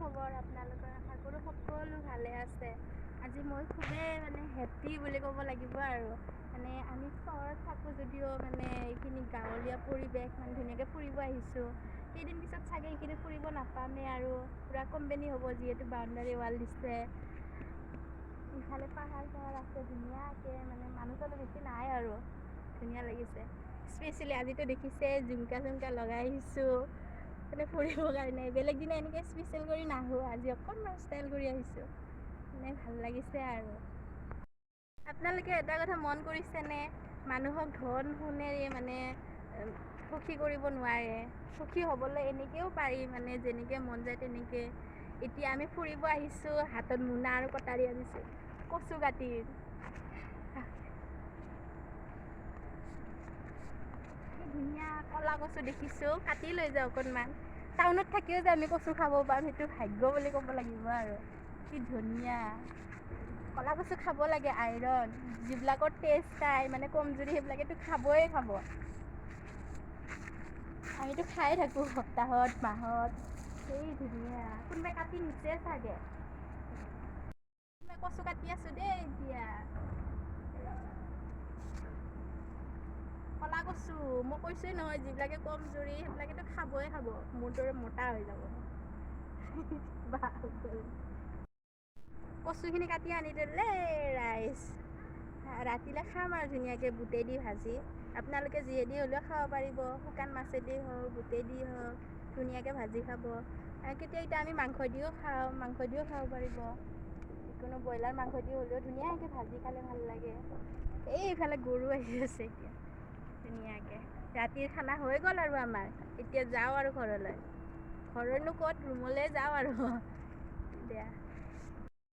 খবৰ আপোনালোকৰ? আশা কৰোঁ সকলো ভালে আছে। আজি মই খুবেই হেপ্পী বুলি ক'ব লাগিব আৰু আমি চহৰত থাকোঁ যদিও এইখিনি গাঁৱলীয়া পৰিৱেশ ধুনীয়াকৈ ফুৰিব আহিছোঁ। কেইদিন পিছত চাগে এইখিনি ফুৰিব নাপামেই আৰু পূৰা কোম্পানী হ'ব যিহেতু বাউণ্ডাৰী ৱাল দিছে। ইফালে পাহাৰ আছে ধুনীয়াকৈ মানুহ চানুহ বেছি নাই আৰু ধুনীয়া লাগিছে। স্পেচিয়েলি আজিতো দেখিছে জুমকা চুমকা লগাই আহিছোঁ ফুৰিবৰ কাৰণে। বেলেগ দিনা এনেকৈ স্পেচিয়েল কৰি নাহোঁ, আজি অকণমান ষ্টাইল কৰি আহিছোঁ। ভাল লাগিছে আৰু। আপোনালোকে এটা কথা মন কৰিছেনে? মানুহক ধন সোণেৰে সুখী কৰিব নোৱাৰে। সুখী হ'বলৈ এনেকৈও পাৰি, যেনেকৈ মন যায় তেনেকৈ। এতিয়া আমি ফুৰিব আহিছোঁ, হাতত মোনা আৰু কটাৰী আনিছোঁ কচু কাটিৰ। ধুনীয়া ক'লা কচু দেখিছোঁ, কাটি লৈ যাওঁ অকণমান। টাউনত থাকিও যে আমি কচু খাব পাৰোঁ সেইটো ভাগ্য বুলি ক'ব লাগিব আৰু। কি ধুনীয়া ক'লা কচু খাব লাগে, আইৰণ। যিবিলাকৰ টেষ্ট নাই কমজুৰি সেইবিলাকেতো খাবই খাব। আমিতো খাই থাকোঁ সপ্তাহত মাহত। সেই ধুনীয়া কোনোবাই কাটি নিছে চাগে। মই কচু কাটি আছোঁ দেই এতিয়া। ক'লা কচু মই কৈছোঁৱে নহয়, যিবিলাকে কমজুৰি সেইবিলাকেতো খাবই খাব। মোৰ দৰে মোটা হৈ যাব। কচুখিনি কাটি আনি দিলে ৰাইজ। ৰাতিলৈ খাম আৰু ধুনীয়াকৈ বুটেদি ভাজি। আপোনালোকে যিহেদি হ'লেও খাব পাৰিব, শুকান মাছেদি হওক বুটেদি হওক ধুনীয়াকৈ ভাজি খাব। কেতিয়া আমি মাংস দিও খাওঁ, মাংস দিও খাব পাৰিব। যিকোনো ব্ৰইলাৰ মাংস দি হ'লেও ধুনীয়াকৈ ভাজি খালে ভাল লাগে। এইফালে গৰু আহি আছে এতিয়া ধুনীয়াকৈ। ৰাতিৰ খানা হৈ গ'ল আৰু আমাৰ। এতিয়া যাওঁ আৰু ঘৰলৈ। ঘৰৰনো ক'ত, ৰুমলৈ যাওঁ আৰু দিয়া।